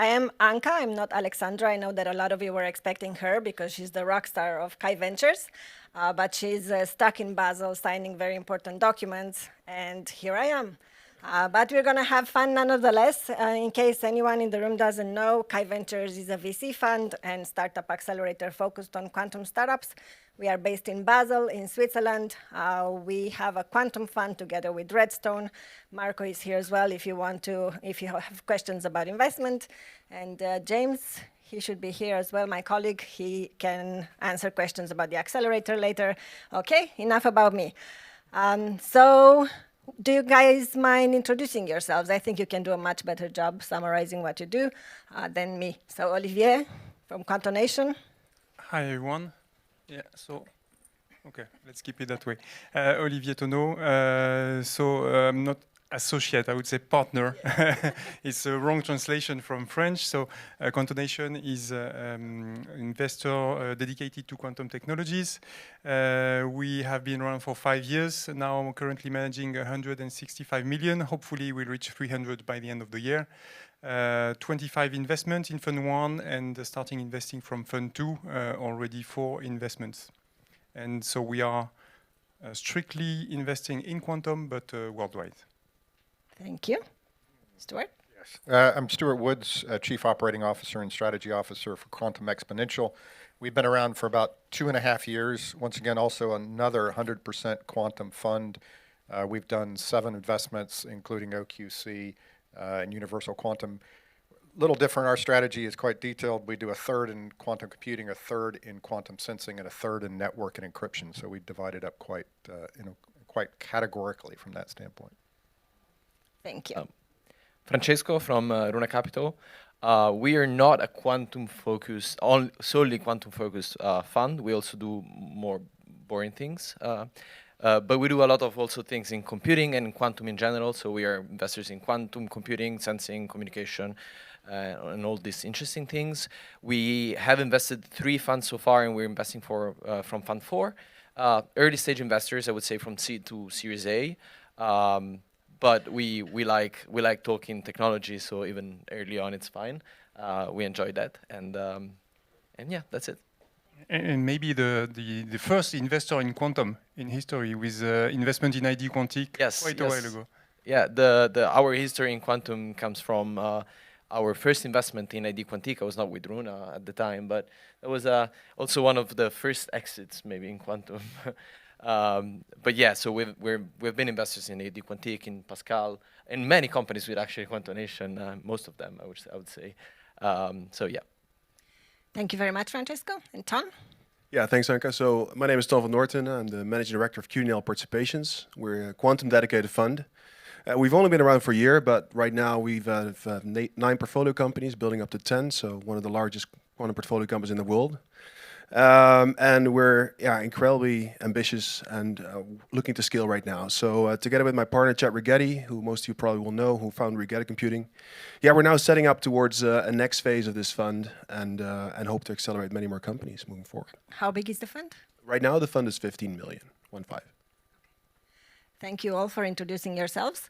I am Anca. I'm not Alexandra. I know that a lot of you were expecting her because she's the rock star of Kai Ventures, but she's stuck in Basel signing very important documents, and here I am. But we're going to have fun nonetheless. In case anyone in the room doesn't know, Kai Ventures is a VC fund and startup accelerator focused on quantum startups. We are based in Basel, in Switzerland. We have a quantum fund together with Redstone. Marco is here as well if you have questions about investment. And James, he should be here as well, my colleague. He can answer questions about the accelerator later. Okay, enough about me. So do you guys mind introducing yourselves? I think you can do a much better job summarizing what you do than me. So Olivier from Quantonation. Hi, everyone. Yeah, so, okay, let's keep it that way. Olivier Tonneau, I'm not associate, I would say partner. It's a wrong translation from French. So Quantonation is an investor dedicated to quantum technologies. We have been around for 5 years. Now I'm currently managing 165 million. Hopefully we'll reach 300 by the end of the year. 25 investments in Fund 1 and starting investing from Fund 2, already 4 investments. And so we are strictly investing in quantum, but worldwide. Thank you. Stuart? Yes. I'm Stuart Woods, Chief Operating Officer and Strategy Officer for Quantum Exponential. We've been around for about 2.5 years. Once again, also another 100% quantum fund. We've done 7 investments, including OQC, and Universal Quantum. Little different, our strategy is quite detailed. We do a third in quantum computing, a third in quantum sensing, and a third in network and encryption. So we divide it up quite categorically from that standpoint. Thank you. Francesco from Runa Capital. We are not a quantum-focused, solely quantum-focused fund. We also do more boring things. But we do a lot of also things in computing and in quantum in general. So we are investors in quantum computing, sensing, communication, and all these interesting things. We have invested 3 funds so far, and we're investing from Fund 4. Early stage investors, I would say from seed to Series A. But we like talking technology, so even early on it's fine. We enjoy that, and yeah, that's it. And maybe the first investor in quantum in history with investment in ID Quantique quite a while ago. Yeah, our history in quantum comes from our first investment in ID Quantique. I was not with Runa at the time, but it was also one of the first exits maybe in quantum. But yeah, so we've been investors in ID Quantique, in Pascal, in many companies with actually Quantonation, most of them I would say. So yeah. Thank you very much, Francesco. And Tom? Yeah, thanks, Anca. So my name is Tom van Noordende. I'm the Managing Director of QDNL Participations. We're a quantum dedicated fund. We've only been around for a year, but right now we've 9 portfolio companies building up to 10, so one of the largest quantum portfolio companies in the world. And we're incredibly ambitious and looking to scale right now. So together with my partner, Chet Rigetti, who most of you probably will know, who founded Rigetti Computing, we're now setting up towards a next phase of this fund and hope to accelerate many more companies moving forward. How big is the fund? Right now, the fund is 15 million, 15. Thank you all for introducing yourselves.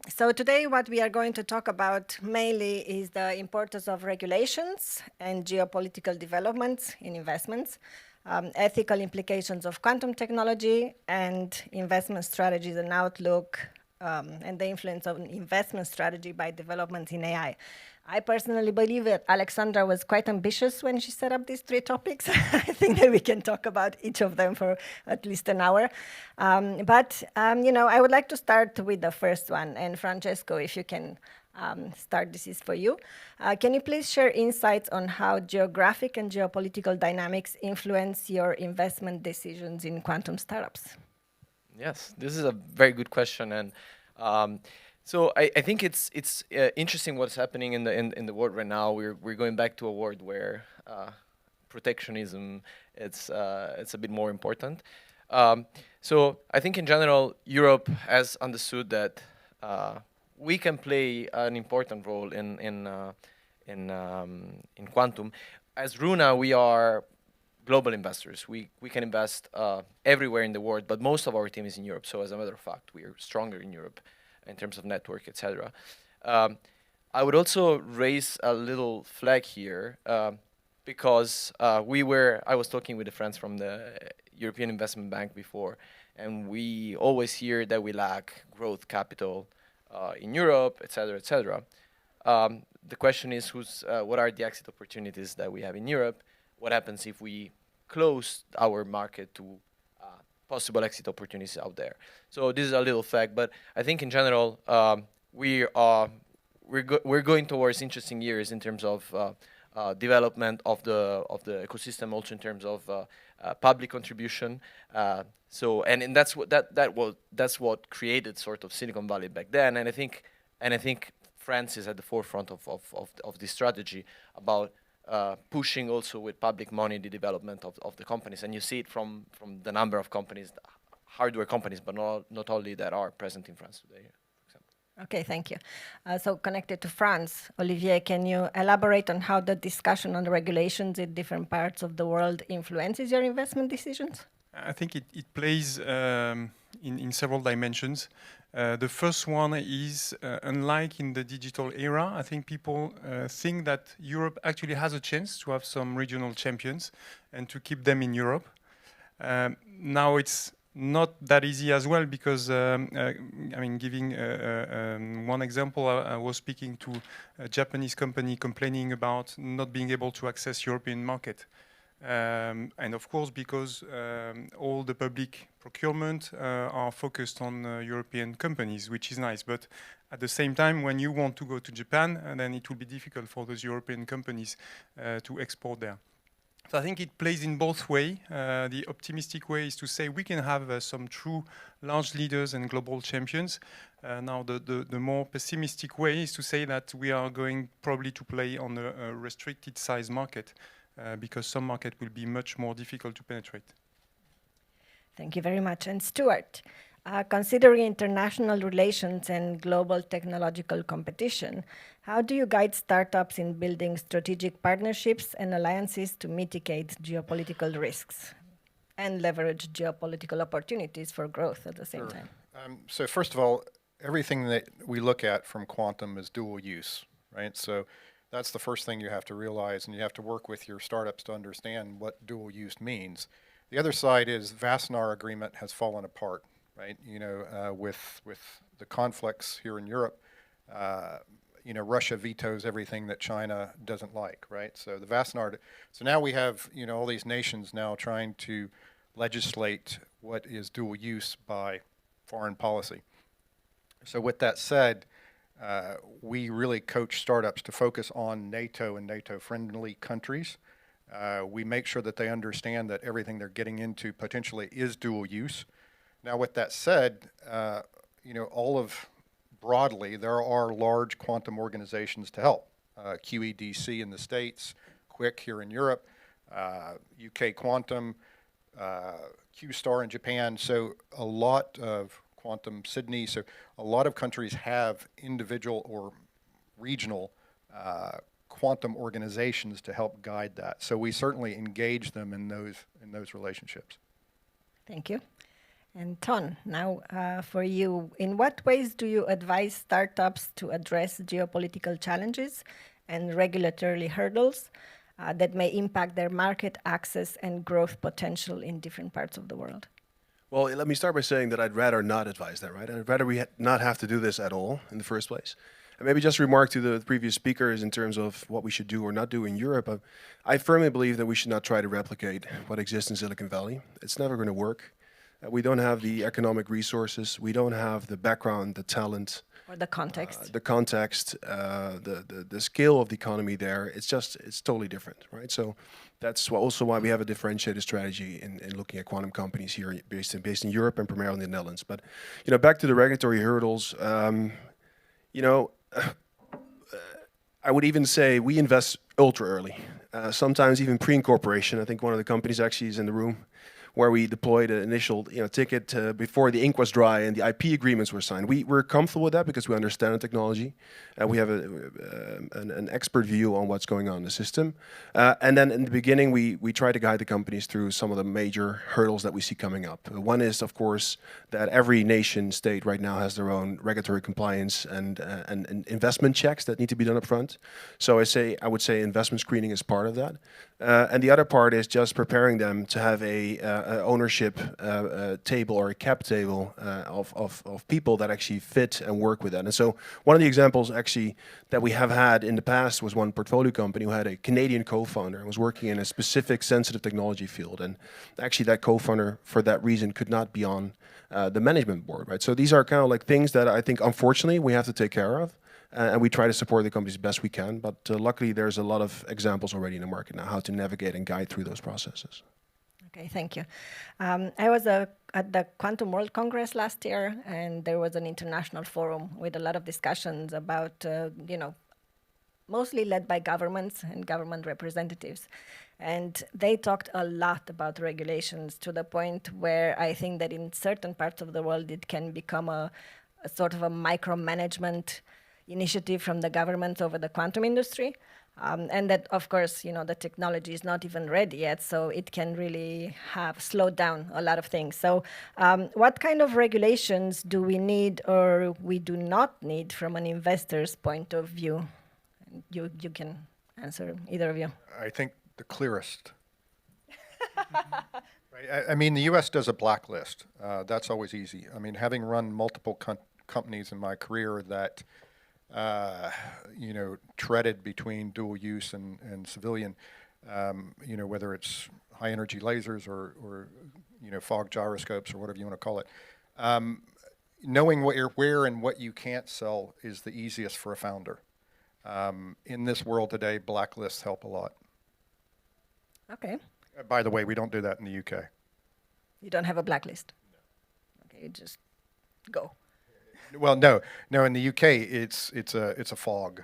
So today what we are going to talk about mainly is the importance of regulations and geopolitical developments in investments, ethical implications of quantum technology, and investment strategies and outlook, and the influence of investment strategy by developments in AI. I personally believe that Alexandra was quite ambitious when she set up these 3 topics. I think that we can talk about each of them for at least an hour. But I would like to start with the first one. And Francesco, if you can start, this is for you. Can you please share insights on how geographic and geopolitical dynamics influence your investment decisions in quantum startups? Yes, this is a very good question. And so I think it's interesting what's happening in the world right now. We're going back to a world where protectionism it's a bit more important. So I think in general Europe has understood that we can play an important role in quantum. As Runa, we are global investors. We can invest everywhere in the world, but most of our team is in Europe. So as a matter of fact, we are stronger in Europe in terms of network, etc. I would also raise a little flag here because I was talking with the friends from the European Investment Bank before, and we always hear that we lack growth capital in Europe, etc., etc. The question is, what are the exit opportunities that we have in Europe? What happens if we close our market to possible exit opportunities out there? So this is a little fact, but I think in general we're going towards interesting years in terms of development of the ecosystem, also in terms of public contribution. And that's what created sort of Silicon Valley back then. And I think France is at the forefront of this strategy about pushing also with public money the development of the companies. And you see it from the number of companies, hardware companies, but not only that are present in France today. Okay, thank you. So connected to France, Olivier, can you elaborate on how the discussion on regulations in different parts of the world influences your investment decisions? I think it plays in several dimensions. The first one is, unlike in the digital era, I think people think that Europe actually has a chance to have some regional champions and to keep them in Europe. Now it's not that easy as well because, I mean, giving one example, I was speaking to a Japanese company complaining about not being able to access European market. And of course, because all the public procurement are focused on European companies, which is nice. But at the same time, when you want to go to Japan, then it will be difficult for those European companies to export there. So I think it plays in both ways. The optimistic way is to say we can have some true large leaders and global champions. Now the more pessimistic way is to say that we are going probably to play on a restricted size market because some market will be much more difficult to penetrate. Thank you very much. And Stuart, considering international relations and global technological competition, how do you guide startups in building strategic partnerships and alliances to mitigate geopolitical risks and leverage geopolitical opportunities for growth at the same time? So first of all, everything that we look at from quantum is dual use, right? So that's the first thing you have to realize, and you have to work with your startups to understand what dual use means. The other side is Wassenaar agreement has fallen apart, right? You know, with the conflicts here in Europe, you know, Russia vetoes everything that China doesn't like, right? So the Wassenaar, so now we have, you know, all these nations now trying to legislate what is dual use by foreign policy. So with that said, we really coach startups to focus on NATO and NATO-friendly countries. We make sure that they understand that everything they're getting into potentially is dual use. Now, with that said, you know, broadly, there are large quantum organizations to help. QEDC in the States, QUIC here in Europe, UK Quantum, QStar in Japan. So a lot of Quantum Sydney. So a lot of countries have individual or regional quantum organizations to help guide that. So we certainly engage them in those relationships. Thank you. And Ton, now for you, in what ways do you advise startups to address geopolitical challenges and regulatory hurdles that may impact their market access and growth potential in different parts of the world? Well, let me start by saying that I'd rather not advise that, right? I'd rather we not have to do this at all in the first place. And maybe just a remark to the previous speakers in terms of what we should do or not do in Europe. I firmly believe that we should not try to replicate what exists in Silicon Valley. It's never going to work. We don't have the economic resources. We don't have the background, the talent. Or the context. The context, the scale of the economy there, it's totally different, right? So that's also why we have a differentiated strategy in looking at quantum companies here based in Europe and primarily in the Netherlands. But, you know, back to the regulatory hurdles, you know, I would even say we invest ultra early, sometimes even pre-incorporation. I think one of the companies actually is in the room. where we deployed an initial ticket before the ink was dry and the IP agreements were signed. We're comfortable with that because we understand the technology. We have an expert view on what's going on in the system. And then in the beginning, we try to guide the companies through some of the major hurdles that we see coming up. One is, of course, that every nation state right now has their own regulatory compliance and investment checks that need to be done up front. So I would say investment screening is part of that. And the other part is just preparing them to have a ownership table or a cap table of people that actually fit and work with that. And so one of the examples actually that we have had in the past was one portfolio company who had a Canadian co-founder and was working in a specific sensitive technology field. And actually that co-founder, for that reason, could not be on the management board, right? So these are kind of like things that I think, unfortunately, we have to take care of. And we try to support the companies best we can. But luckily, there's a lot of examples already in the market now how to navigate and guide through those processes. Okay, thank you. I was at the Quantum World Congress last year, and there was an international forum with a lot of discussions about, mostly led by governments and government representatives. And they talked a lot about regulations to the point where I think that in certain parts of the world, it can become a sort of a micromanagement initiative from the government over the quantum industry. And that, of course, the technology is not even ready yet, so it can really have slowed down a lot of things. So what kind of regulations do we need or we do not need from an investor's point of view? You can answer, either of you. I think the clearest. Right? I mean, the U.S. does a blacklist. That's always easy. I mean, having run multiple companies in my career that treaded between dual use and civilian, whether it's high energy lasers or fog gyroscopes or whatever you want to call it. Knowing where and what you can't sell is the easiest for a founder. In this world today, blacklists help a lot. Okay. By the way, we don't do that in the UK. You don't have a blacklist? No. Okay, you just go. Well, no. In the UK, it's a fog.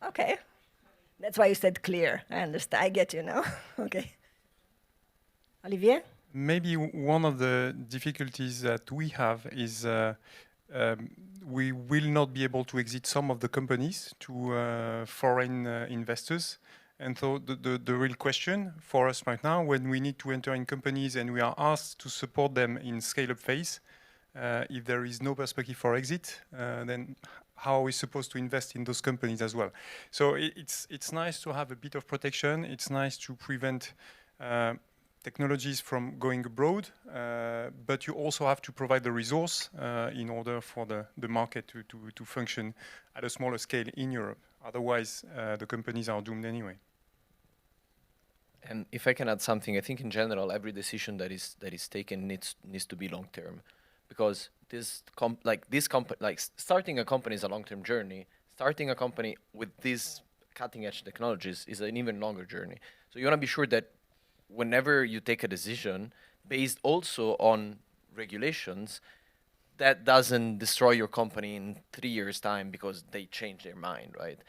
Okay, that's why you said clear. I understand. I get you now. Okay, Olivier. Maybe one of the difficulties that we have is we will not be able to exit some of the companies to foreign investors. And so the real question for us right now, when we need to enter in companies and we are asked to support them in scale-up phase, if there is no perspective for exit, then how are we supposed to invest in those companies as well? So it's nice to have a bit of protection. It's nice to prevent technologies from going abroad, but you also have to provide the resource in order for the market to function at a smaller scale in Europe. Otherwise, the companies are doomed anyway. And if I can add something, I think in general, every decision that is taken needs to be long term, because starting a company is a long term journey. Starting a company with these cutting edge technologies is an even longer journey. So you want to be sure that whenever you take a decision based also on regulations, that doesn't destroy your company in 3 years' time because they change their mind, right?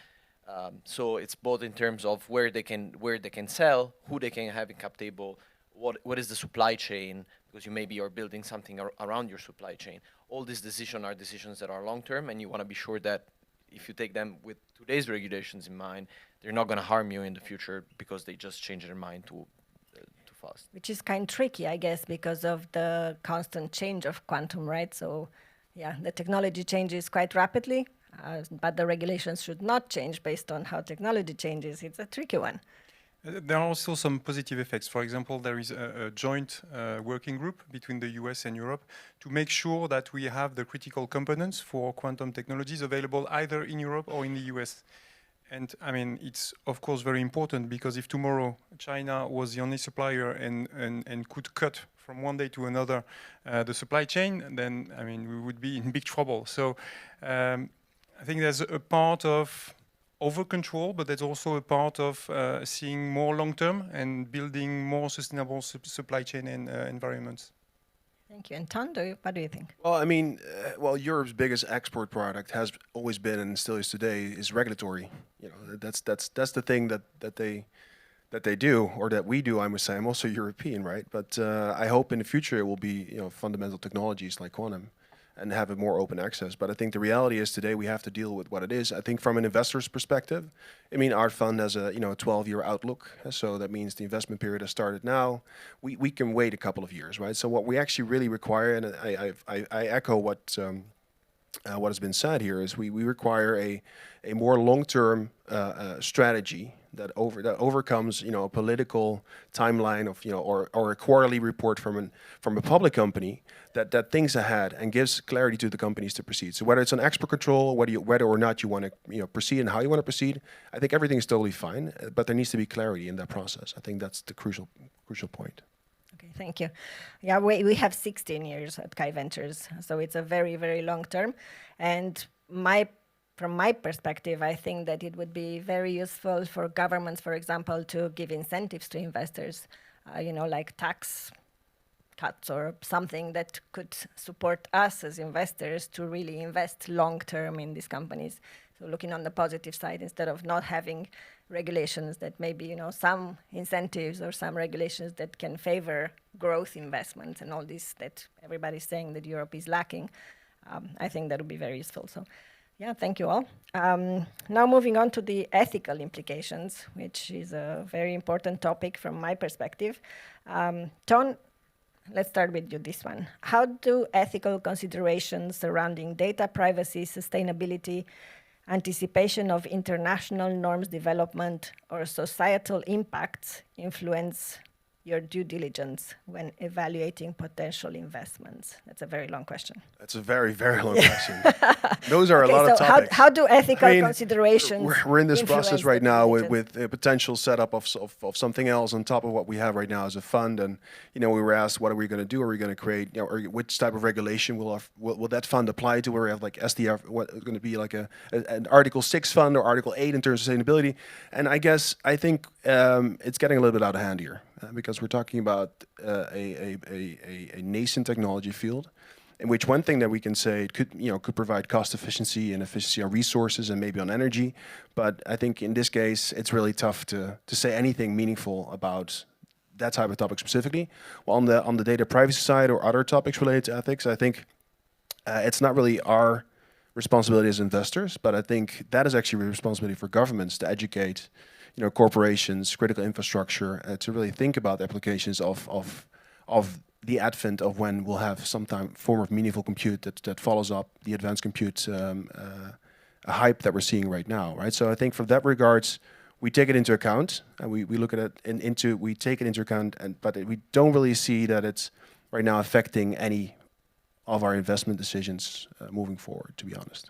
So it's both in terms of where they can sell, who they can have in cap table, what is the supply chain, because you maybe are building something around your supply chain. All these decisions are decisions that are long term, and you want to be sure that if you take them with today's regulations in mind, they're not going to harm you in the future because they just change their mind too fast. Which is kind of tricky, I guess, because of the constant change of quantum, right? So, yeah, the technology changes quite rapidly, but the regulations should not change based on how technology changes. It's a tricky one. There are also some positive effects. For example, there is a joint working group between the US and Europe to make sure that we have the critical components for quantum technologies available either in Europe or in the US. And I mean, it's of course very important, because if tomorrow China was the only supplier and could cut from one day to another the supply chain, then I mean, we would be in big trouble. So I think there's a part of over control, but there's also a part of seeing more long term and building more sustainable supply chain and environments. Thank you. And Ton, what do you think? Well, I mean, Europe's biggest export product has always been and still is today is regulatory. You know, that's the thing that that they do, or that we do, I must say. I'm also European, right? But I hope in the future it will be, you know, fundamental technologies like quantum and have a more open access. But I think the reality is today we have to deal with what it is. I think from an investor's perspective, I mean, our fund has a, you know, a 12-year outlook. So that means the investment period has started now. We can wait a couple of years, right? So what we actually really require, and I echo what has been said here, is we require a more long-term strategy that overcomes, you know, a political timeline of, you know, or a quarterly report from a public company that thinks ahead and gives clarity to the companies to proceed. So whether it's on export control, whether or not you want to, you know, proceed and how you want to proceed, I think everything is totally fine, but there needs to be clarity in that process. I think that's the crucial point. Okay, thank you. Yeah, we have 16 years at Kai Ventures, so it's a very, very long term. And from my perspective, I think that it would be very useful for governments, for example, to give incentives to investors, you know, like tax cuts or something that could support us as investors to really invest long term in these companies. So looking on the positive side, instead of not having regulations that maybe, you know, some incentives or some regulations that can favor growth investments and all this that everybody's saying that Europe is lacking, I think that would be very useful. So yeah, thank you all. Now moving on to the ethical implications, which is a very important topic from my perspective. Ton, let's start with you this one. How do ethical considerations surrounding data privacy, sustainability, anticipation of international norms development, or societal impacts influence your due diligence when evaluating potential investments? That's a very long question. That's a very, very long question. Those are a lot of so topics. how do ethical considerations We're in this influence process the right now diligence? with a potential setup of something else on top of what we have right now as a fund. And, you know, we were asked, what are we going to do? Are we going to create, you know, or which type of regulation will that fund apply to? Where we have like SDR, what is going to be like an Article 6 fund or Article 8 in terms of sustainability? And I think it's getting a little bit out of hand here. Because we're talking about a nascent technology field, in which one thing that we can say it could provide cost efficiency and efficiency on resources and maybe on energy, but I think in this case it's really tough to say anything meaningful about that type of topic specifically. Well, on the data privacy side or other topics related to ethics, I think it's not really our responsibility as investors, but I think that is actually a responsibility for governments to educate, you know, corporations, critical infrastructure, to really think about the applications of the advent of when we'll have some form of meaningful compute that follows up the advanced compute hype that we're seeing right now, right? So I think from that regards, we take it into account, and we look at it we take it into account, but we don't really see that it's right now affecting any of our investment decisions moving forward, to be honest.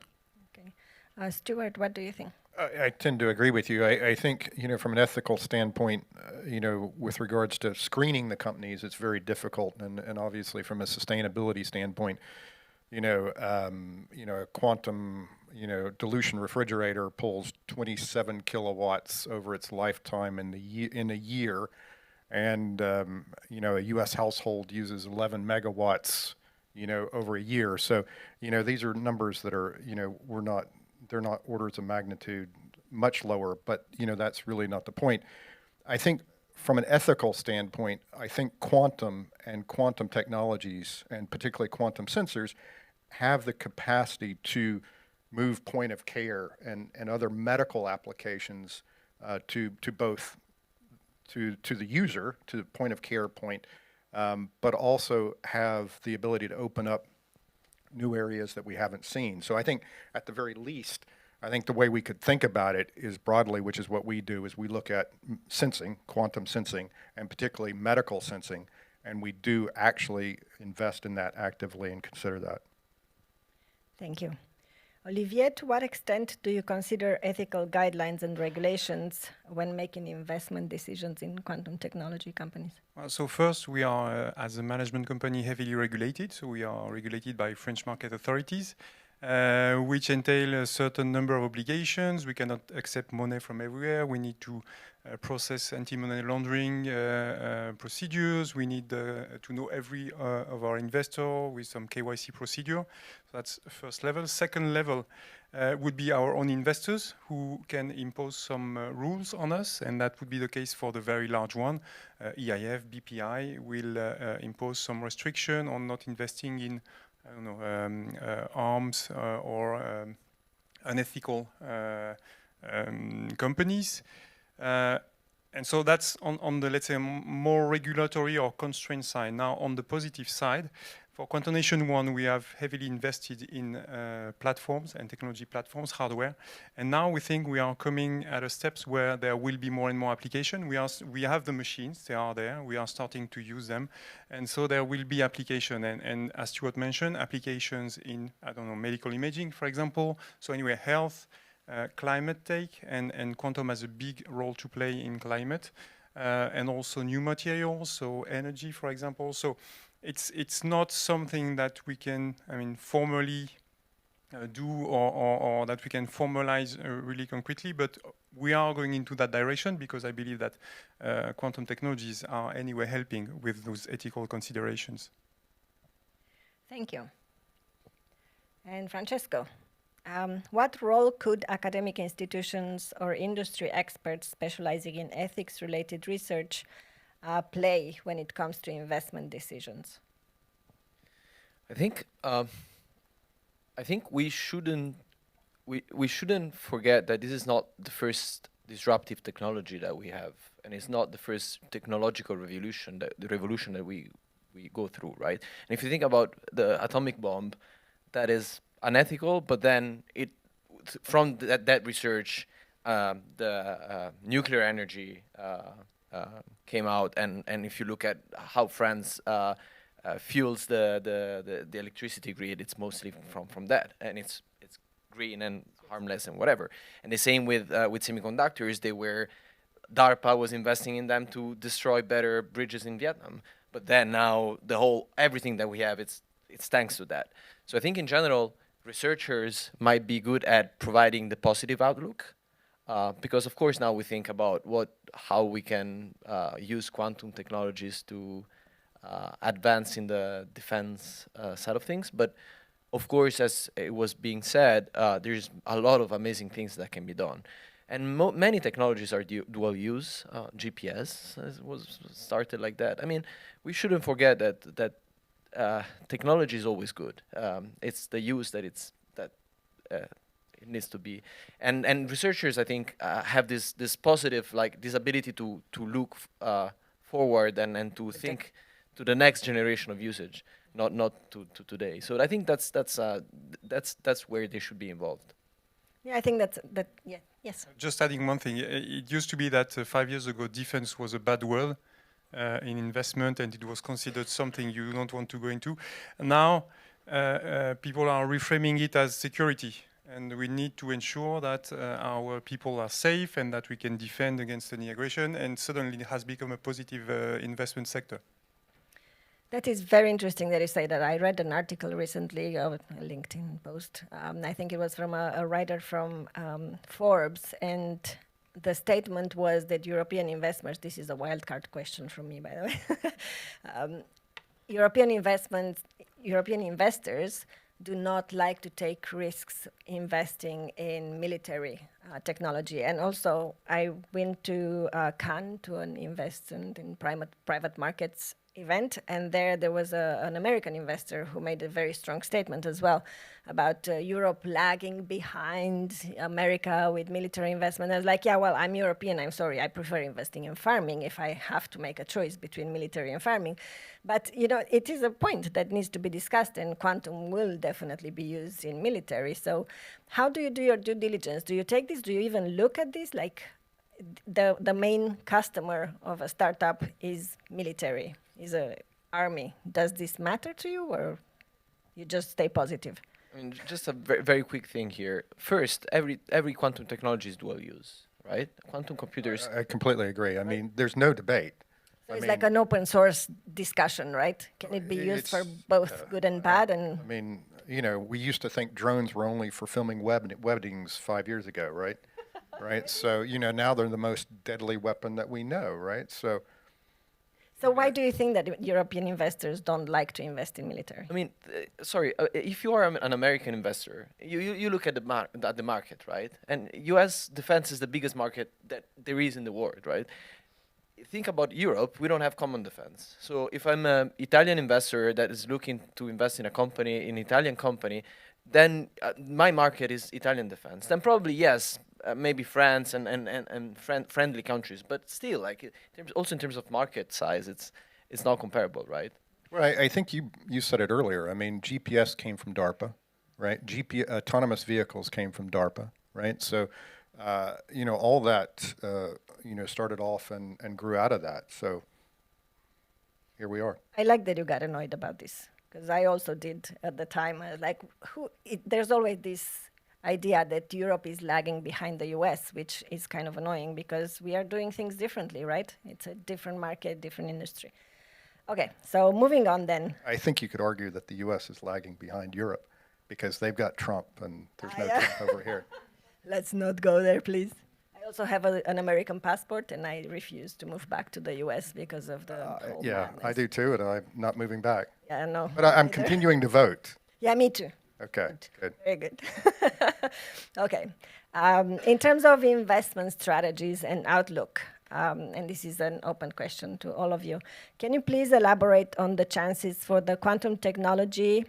Okay. Stuart, what do you think? I tend to agree with you. I think, you know, from an ethical standpoint, you know, with regards to screening the companies, it's very difficult, and obviously from a sustainability standpoint, you know, a quantum, you know, dilution refrigerator pulls 27 kilowatts over its lifetime in a year, and you know, a U.S. household uses 11 megawatts, you know, over a year. So, you know, these are numbers that are, you know, they're not orders of magnitude much lower, but, you know, that's really not the point. I think from an ethical standpoint, I think quantum and quantum technologies, and particularly quantum sensors, have the capacity to move point of care and other medical applications to both to the user, to the point of care point, but also have the ability to open up new areas that we haven't seen. So I think at the very least, I think the way we could think about it is broadly, which is what we do, is we look at sensing, quantum sensing, and particularly medical sensing, and we do actually invest in that actively and consider that. Thank you. Olivier, to what extent do you consider ethical guidelines and regulations when making investment decisions in quantum technology companies? So first, we are, as a management company, heavily regulated. So we are regulated by French market authorities. which entail a certain number of obligations. We cannot accept money from everywhere. We need to process anti-money laundering procedures. We need to know every of our investor with some KYC procedure. So that's first level. Second level would be our own investors who can impose some rules on us, and that would be the case for the very large one. EIF, BPI will impose some restriction on not investing in, I don't know, arms or unethical companies. And so that's on the, let's say, more regulatory or constraint side. Now, on the positive side, for Quantonation 1, we have heavily invested in platforms and technology platforms, hardware. And now we think we are coming at a steps where there will be more and more application. We have the machines, they are there. We are starting to use them. And so there will be application. And as Stuart mentioned, applications in, I don't know, medical imaging, for example. So anyway, health, climate take, and quantum has a big role to play in climate. And also new materials, so energy, for example. So it's not something that we can, I mean, formally do or that we can formalize really concretely, but we are going into that direction because I believe that quantum technologies are anyway helping with those ethical considerations. Thank you. And Francesco, what role could academic institutions or industry experts specializing in ethics-related research play when it comes to investment decisions? I think we shouldn't forget that this is not the first disruptive technology that we have, and it's not the first technological revolution that we go through, right? And if you think about the atomic bomb, that is unethical, but then from that research, the nuclear energy came out, and if you look at how France fuels the electricity grid, it's mostly from that, and it's green and harmless and whatever. And the same with semiconductors. DARPA was investing in them to destroy better bridges in Vietnam, but then now everything that we have, it's thanks to that. So I think in general, researchers might be good at providing the positive outlook. Because of course now we think about how we can use quantum technologies to advance in the defense side of things. But of course, as it was being said, there's a lot of amazing things that can be done. And many technologies are dual use. GPS was started like that. I mean, we shouldn't forget that technology is always good. It's the use that it needs to be, and researchers, I think, have this positive, like this ability to look forward and to think to the next generation of usage, not to today. So I think that's where they should be involved. Yeah, I think yeah, yes. Just adding one thing, it used to be that 5 years ago, defense was a bad word in investment, and it was considered something you don't want to go into. Now, people are reframing it as security. And we need to ensure that our people are safe and that we can defend against any aggression. And suddenly it has become a positive investment sector. That is very interesting that you say that. I read an article recently, a LinkedIn post. I think it was from a writer from Forbes. And the statement was that European investors, this is a wildcard question from me, by the way. European investors do not like to take risks investing in military technology. And also, I went to Cannes to an investment in private markets event, and there was an American investor who made a very strong statement as well about Europe lagging behind America with military investment. I was like, yeah, well, I'm European, I'm sorry, I prefer investing in farming if I have to make a choice between military and farming. But it is a point that needs to be discussed, and quantum will definitely be used in military. So how do you do your due diligence? Do you take this? Do you even look at this? Like the main customer of a startup is military, is a army. Does this matter to you, or you just stay positive? I mean, just a very quick thing here. First, every quantum technology is dual use, right? Quantum computers. I completely agree. I mean, there's no debate. So it's like an open source discussion, right? Can it be used for both good and bad? And I mean, you know, we used to think drones were only for filming weddings 5 years ago, right? Right. So, you know, now they're the most deadly weapon that we know, right? So, So why do you think that European investors don't like to invest in military? I mean, sorry, if you are an American investor, you look at at the market, right? And U.S. defense is the biggest market that there is in the world, right? Think about Europe, we don't have common defense. So if I'm an Italian investor that is looking to invest in a company, in an Italian company, then my market is Italian defense. Then probably yes, maybe France and friendly countries, but still, like also in terms of market size, it's not comparable, right? well, I think you said it earlier. I mean, GPS came from DARPA, right? Autonomous vehicles came from DARPA, right? So, you know, all that, you know, started off and grew out of that. So here we are. I like that you got annoyed about this, because I also did at the time. I was like, there's always this idea that Europe is lagging behind the US, which is kind of annoying because we are doing things differently, right? It's a different market, different industry. Okay, so moving on then. I think you could argue that the U.S. is lagging behind Europe because they've got Trump and there's no yeah. Trump over here. Let's not go there, please. I also have an American passport, and I refuse to move back to the US because of the whole Yeah, I madness. do too, and I'm not moving back. Yeah, no. But I'm either. continuing to vote. Yeah, me too. Okay, good. Very good. Okay. In terms of investment strategies and outlook, and this is an open question to all of you, can you please elaborate on the chances for the quantum technology?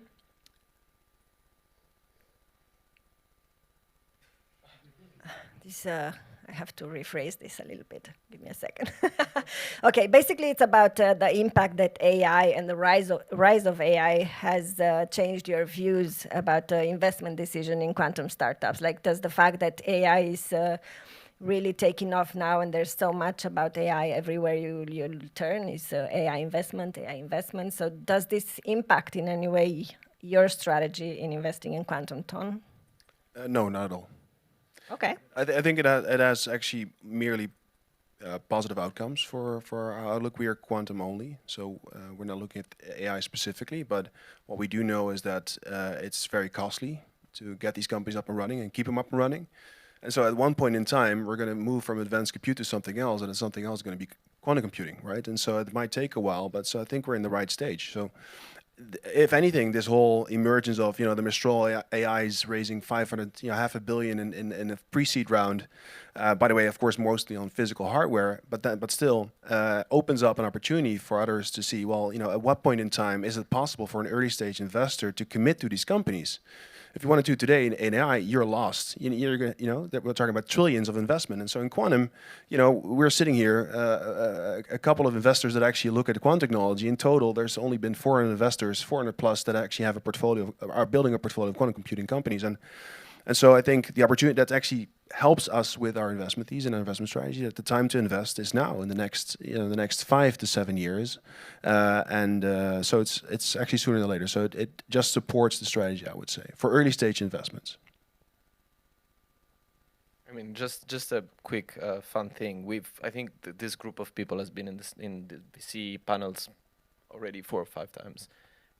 I have to rephrase this a little bit. Give me a second. Okay, basically it's about the impact that AI and the rise of AI has changed your views about the investment decision in quantum startups. Like, does the fact that AI is really taking off now and there's so much about AI everywhere you turn is AI investment. So does this impact in any way your strategy in investing in quantum, Ton? No, not at all. Okay. I think it has actually merely positive outcomes for our outlook. We are quantum only, so we're not looking at AI specifically. But what we do know is that it's very costly to get these companies up and running and keep them up and running. And so at one point in time, we're going to move from advanced compute to something else, and something else is going to be quantum computing, right? And so it might take a while, but so I think we're in the right stage. So if anything, this whole emergence of, you know, the Mistral AIs raising 500, you know, $500 million in a pre-seed round, by the way, of course, mostly on physical hardware, but still opens up an opportunity for others to see, well, you know, at what point in time is it possible for an early stage investor to commit to these companies? If you wanted to today in AI, you're lost. You're gonna, you know, we're talking about trillions of investment. And so in quantum, you know, we're sitting here, a couple of investors that actually look at quantum technology. In total, there's only been 400 investors, 400 plus, that actually have a portfolio, are building a portfolio of quantum computing companies. And so I think the opportunity that actually helps us with our investment thesis and our investment strategy, that the time to invest is now in the next 5 to 7 years, so it's actually sooner than later. So it just supports the strategy, I would say, for early stage investments. I mean, just a quick fun thing. I think this group of people has been in the VC panels already 4 or 5 times.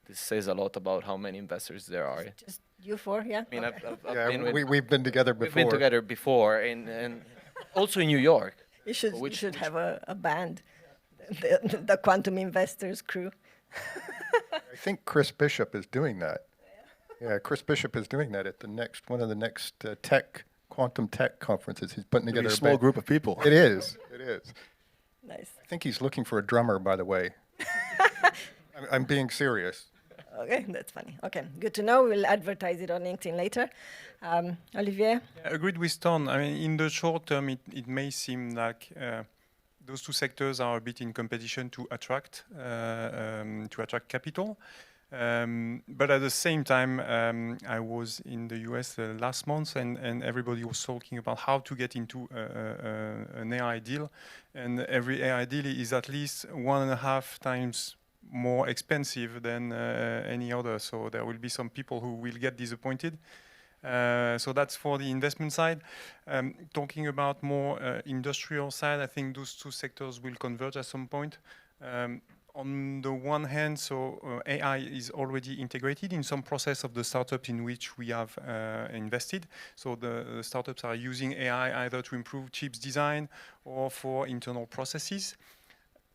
This says a lot about how many investors there are. Just you four, yeah? I mean, Okay. I've Yeah, been with, we've been together before. we've been together before, and also in New York. You should, Which- you should have a band, the Quantum Investors crew. I think Chris Bishop is doing that. Yeah, Chris Bishop is doing that at one of the next quantum tech conferences. He's putting together A small group of people. It is. It is. Nice. I think he's looking for a drummer, by the way. I'm being serious. Okay, that's funny. Okay, good to know. We'll advertise it on LinkedIn later. Olivier? Yeah, agreed with Ton. I mean, in the short term, it may seem like those two sectors are a bit in competition to attract capital. But at the same time, I was in the US last month, and everybody was talking about how to get into an AI deal. And every AI deal is at least 1.5 times more expensive than any other. So there will be some people who will get disappointed. So that's for the investment side. Talking about more industrial side, I think those two sectors will converge at some point. on the one hand, AI is already integrated in some process of the startup in which we have invested. So the startups are using AI either to improve chips design or for internal processes.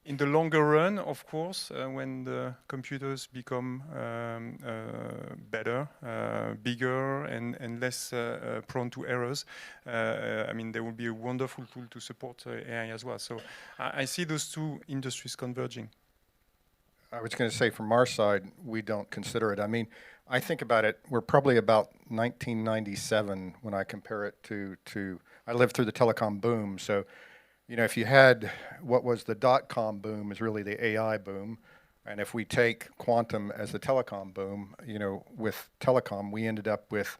In the longer run, of course, when the computers become better, bigger, and less prone to errors, I mean, there will be a wonderful tool to support AI as well. So I see those two industries converging. I was going to say from our side, we don't consider it. I mean, I think about it, we're probably about 1997 when I compare it to I lived through the telecom boom. So, you know, if you had what was the dot-com boom is really the AI boom. And if we take quantum as the telecom boom, you know, with telecom, we ended up with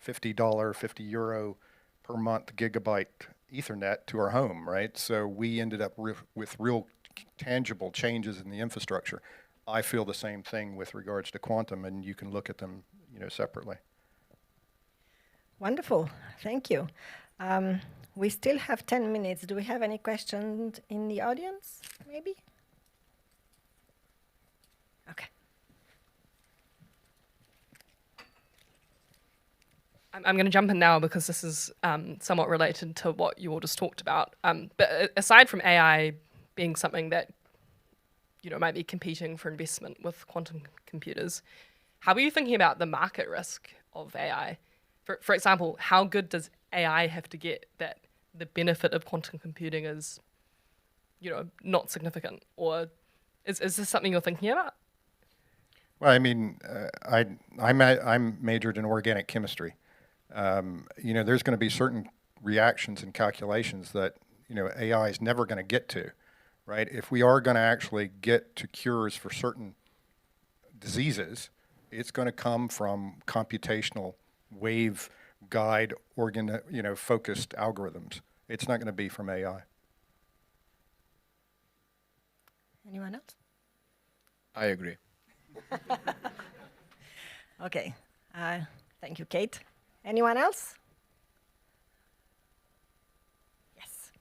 $50, 50 euro per month gigabyte Ethernet to our home, right? So we ended up with real tangible changes in the infrastructure. I feel the same thing with regards to quantum, and you can look at them, you know, separately. Wonderful. Thank you. We still have 10 minutes. Do we have any questions in the audience, maybe? Okay. I'm going to jump in now because this is somewhat related to what you all just talked about. But aside from AI being something that, you know, might be competing for investment with quantum computers, how are you thinking about the market risk of AI? For example, how good does AI have to get that the benefit of quantum computing is, you know, not significant? Or is this something you're thinking about? Well, I mean, I'm majored in organic chemistry. You know, there's going to be certain reactions and calculations that, you know, AI is never going to get to, right? If we are going to actually get to cures for certain diseases, it's going to come from computational wave guide focused algorithms. It's not going to be from AI. Anyone else? I agree. Okay. Thank you, Kate. Anyone else? Yes.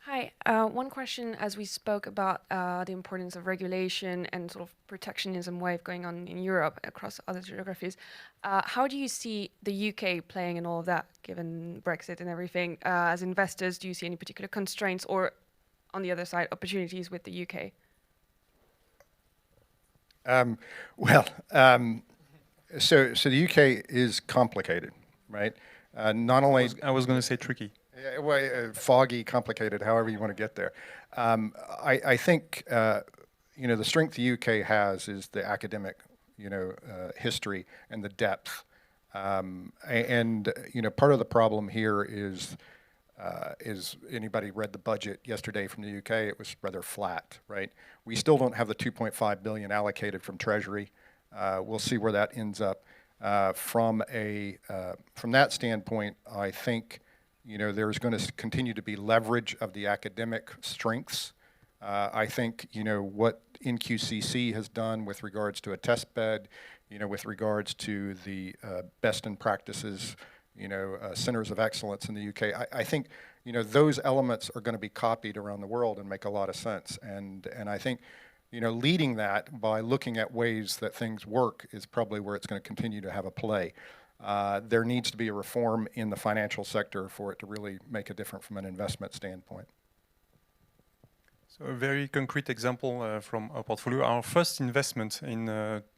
Hi. One question, as we spoke about the importance of regulation and sort of protectionism wave going on in Europe across other geographies, how do you see the UK playing in all of that, given Brexit and everything? As investors, do you see any particular constraints or, on the other side, opportunities with the UK? So the UK is complicated, right? Not only I was going to say tricky. Foggy, complicated, however you want to get there. I think you know, the strength the UK has is the academic, you know, history and the depth. And you know, part of the problem here is anybody read the budget yesterday from the UK? It was rather flat, right? We still don't have the 2.5 billion allocated from Treasury. We'll see where that ends up. From that standpoint, I think, you know, there's going to continue to be leverage of the academic strengths. I think, you know, what NQCC has done with regards to a test bed, you know, with regards to the best in practices, you know, centers of excellence in the UK. I think, you know, those elements are going to be copied around the world and make a lot of sense. And I think, you know, leading that by looking at ways that things work is probably where it's going to continue to have a play. There needs to be a reform in the financial sector for it to really make a difference from an investment standpoint. So a very concrete example from our portfolio. Our first investment in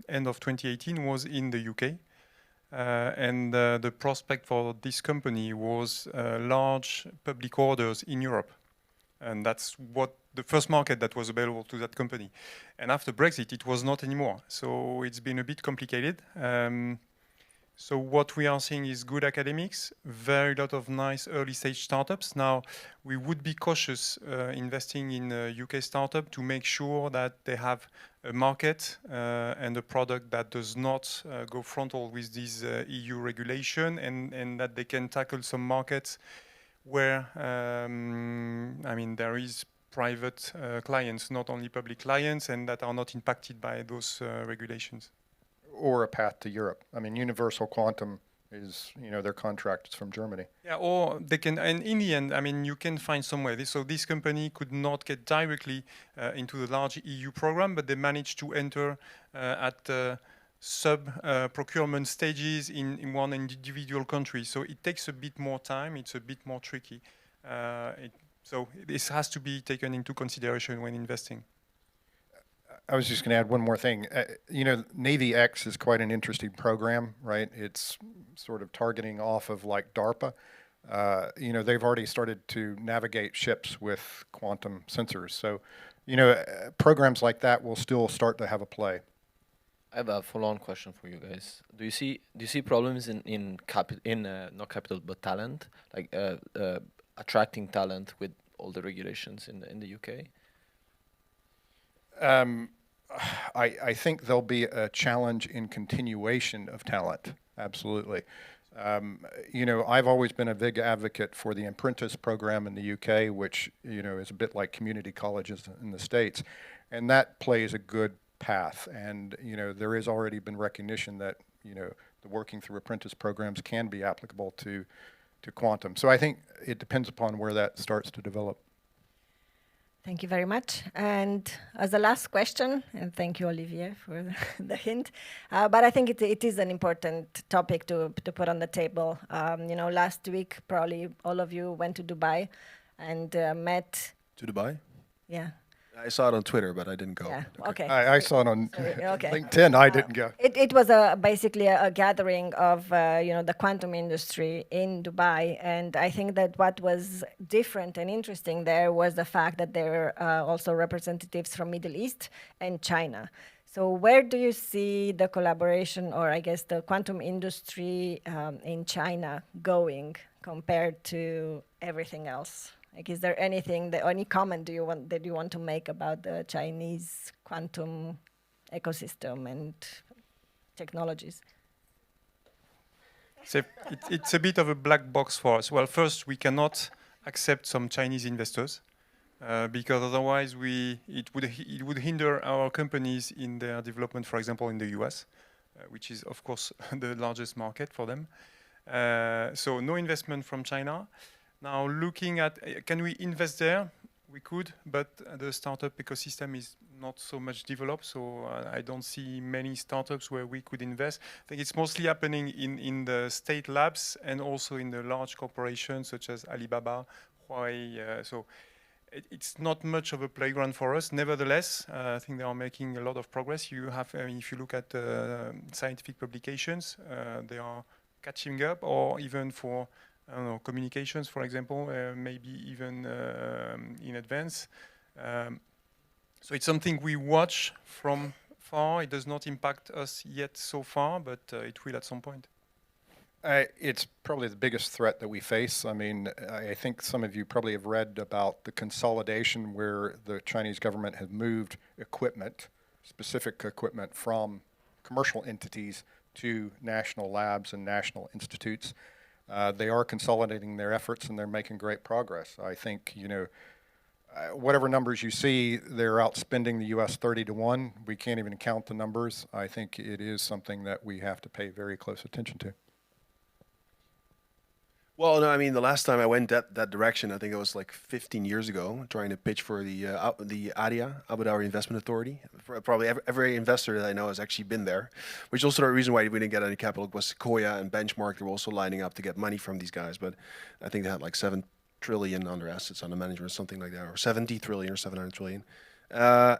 end of 2018 was in the UK. And the prospect for this company was large public orders in Europe. And that's what the first market that was available to that company. And after Brexit, it was not anymore. So it's been a bit complicated. So what we are seeing is good academics, very lot of nice early stage startups. Now, we would be cautious investing in a UK startup to make sure that they have a market and a product that does not go frontal with this EU regulation, and that they can tackle some markets where, I mean, there is private clients, not only public clients, and that are not impacted by those regulations. Or a path to Europe. I mean, universal quantum is, their contract is from Germany. Yeah, or they can, and in the end, I mean, you can find some way. So this company could not get directly into the large EU program, but they managed to enter at sub-procurement stages in one individual country. So it takes a bit more time. It's a bit more tricky. So this has to be taken into consideration when investing. I was just going to add one more thing. Navy X is quite an interesting program, right? It's sort of targeting off of like DARPA. They've already started to navigate ships with quantum sensors. So, programs like that will still start to have a play. I have a follow-on question for you guys. Do you see problems in not capital but talent, like attracting talent with all the regulations in the UK? I think there'll be a challenge in continuation of talent. Absolutely. I've always been a big advocate for the apprentice program in the UK, which, is a bit like community colleges in the States. And that plays a good path. And, there has already been recognition that, the working through apprentice programs can be applicable to quantum. So I think it depends upon where that starts to develop. Thank you very much. And as the last question, and thank you, Olivier, for the hint, but I think it is an important topic to put on the table. Last week, probably all of you went to Dubai and met... To Dubai? Yeah. I saw it on Twitter, but I didn't go. Yeah, okay. I saw it on Okay. LinkedIn. I didn't go. It was basically a gathering of the quantum industry in Dubai, and I think that what was different and interesting there was the fact that there were also representatives from Middle East and China. So where do you see the collaboration, or I guess the quantum industry in China going compared to everything else? Like, is there anything, any comment that you want to make about the Chinese quantum ecosystem and technologies? So it's a bit of a black box for us. Well, first, we cannot accept some Chinese investors because otherwise it would hinder our companies in their development, for example, in the US, which is, of course, the largest market for them. So no investment from China. Now, looking at, can we invest there? We could, but the startup ecosystem is not so much developed, so I don't see many startups where we could invest. I think it's mostly happening in the state labs and also in the large corporations such as Alibaba, Huawei. So it's not much of a playground for us. Nevertheless, I think they are making a lot of progress. You have, if you look at scientific publications, they are catching up, or even for I don't know, communications, for example, maybe even in advance. So it's something we watch from far. It does not impact us yet so far, but it will at some point. It's probably the biggest threat that we face. I mean, I think some of you probably have read about the consolidation where the Chinese government has moved equipment, specific equipment, from commercial entities to national labs and national institutes. They are consolidating their efforts and they're making great progress. I think, whatever numbers you see, they're outspending the US 30-1. We can't even count the numbers. I think it is something that we have to pay very close attention to. Well, no, I mean, the last time I went that direction, I think it was like 15 years ago, trying to pitch for the ADIA, Abu Dhabi Investment Authority. Probably every investor that I know has actually been there, which is also the reason why we didn't get any capital was Sequoia and Benchmark. They were also lining up to get money from these guys, but I think they had like 7 trillion under assets under management, something like that, or 70 trillion or 700 trillion.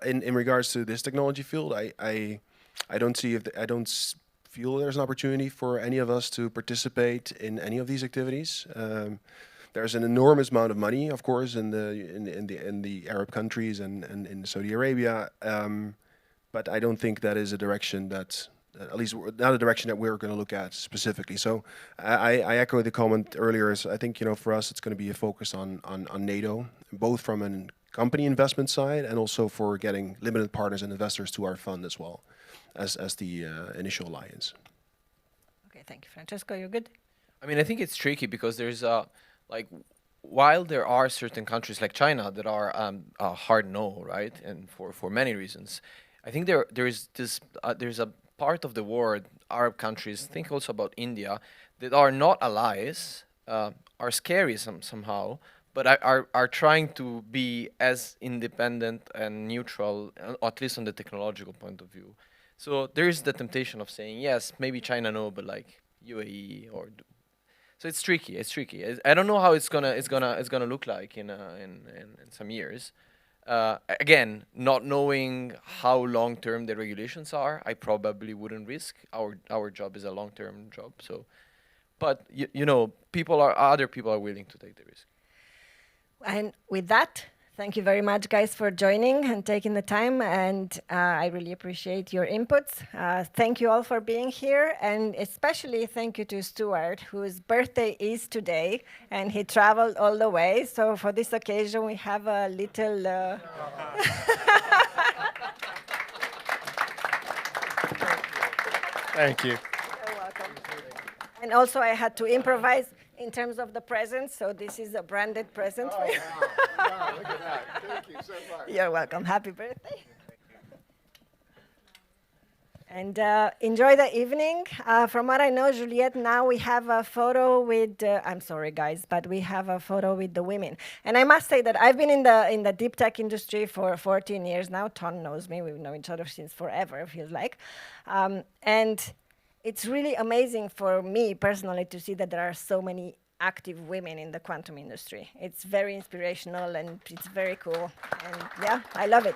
In regards to this technology field, I don't see I don't feel there's an opportunity for any of us to participate in any of these activities. There's an enormous amount of money, of course, in the Arab countries and in Saudi Arabia, but I don't think that is a direction that, at least not a direction that we're going to look at specifically. So I echo the comment earlier. I think for us it's going to be a focus on NATO, both from a company investment side and also for getting limited partners and investors to our fund as well as the initial alliance. Okay, thank you, Francesco. You're good. I mean, I think it's tricky because there's while there are certain countries like China that are a hard no, right, and for many reasons, I think there's a part of the world Arab countries, think also about India, that are not allies, are scary somehow, but are trying to be as independent and neutral, at least on the technological point of view. So there is the temptation of saying, yes, maybe China no, but like UAE or. So it's tricky. It's tricky. I don't know how it's gonna look like in some years. Again, not knowing how long term the regulations are, I probably wouldn't risk. Our job is a long term job. So, but you know, other people are willing to take the risk. And with that, thank you very much, guys, for joining and taking the time. And I really appreciate your inputs. Thank you all for being here. And especially thank you to Stuart, whose birthday is today. And he traveled all the way. So for this occasion, we have a little... Thank you. You're welcome. And also, I had to improvise in terms of the presents. So this is a branded present for you. Wow, look at that. Thank you so much. You're welcome. Happy birthday. And enjoy the evening. From what I know, Juliette, now we have a photo with, I'm sorry, guys, but we have a photo with the women. And I must say that I've been in the deep tech industry for 14 years now. Ton knows me. We've known each other since forever, it feels like. And it's really amazing for me personally to see that there are so many active women in the quantum industry. It's very inspirational and it's very cool. And yeah, I love it.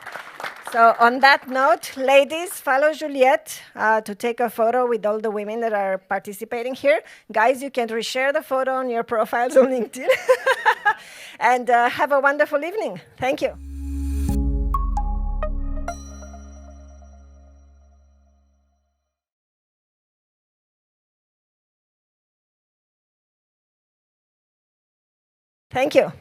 So on that note, ladies, follow Juliette to take a photo with all the women that are participating here. Guys, you can reshare the photo on your profiles on LinkedIn. And have a wonderful evening. Thank you. Thank you.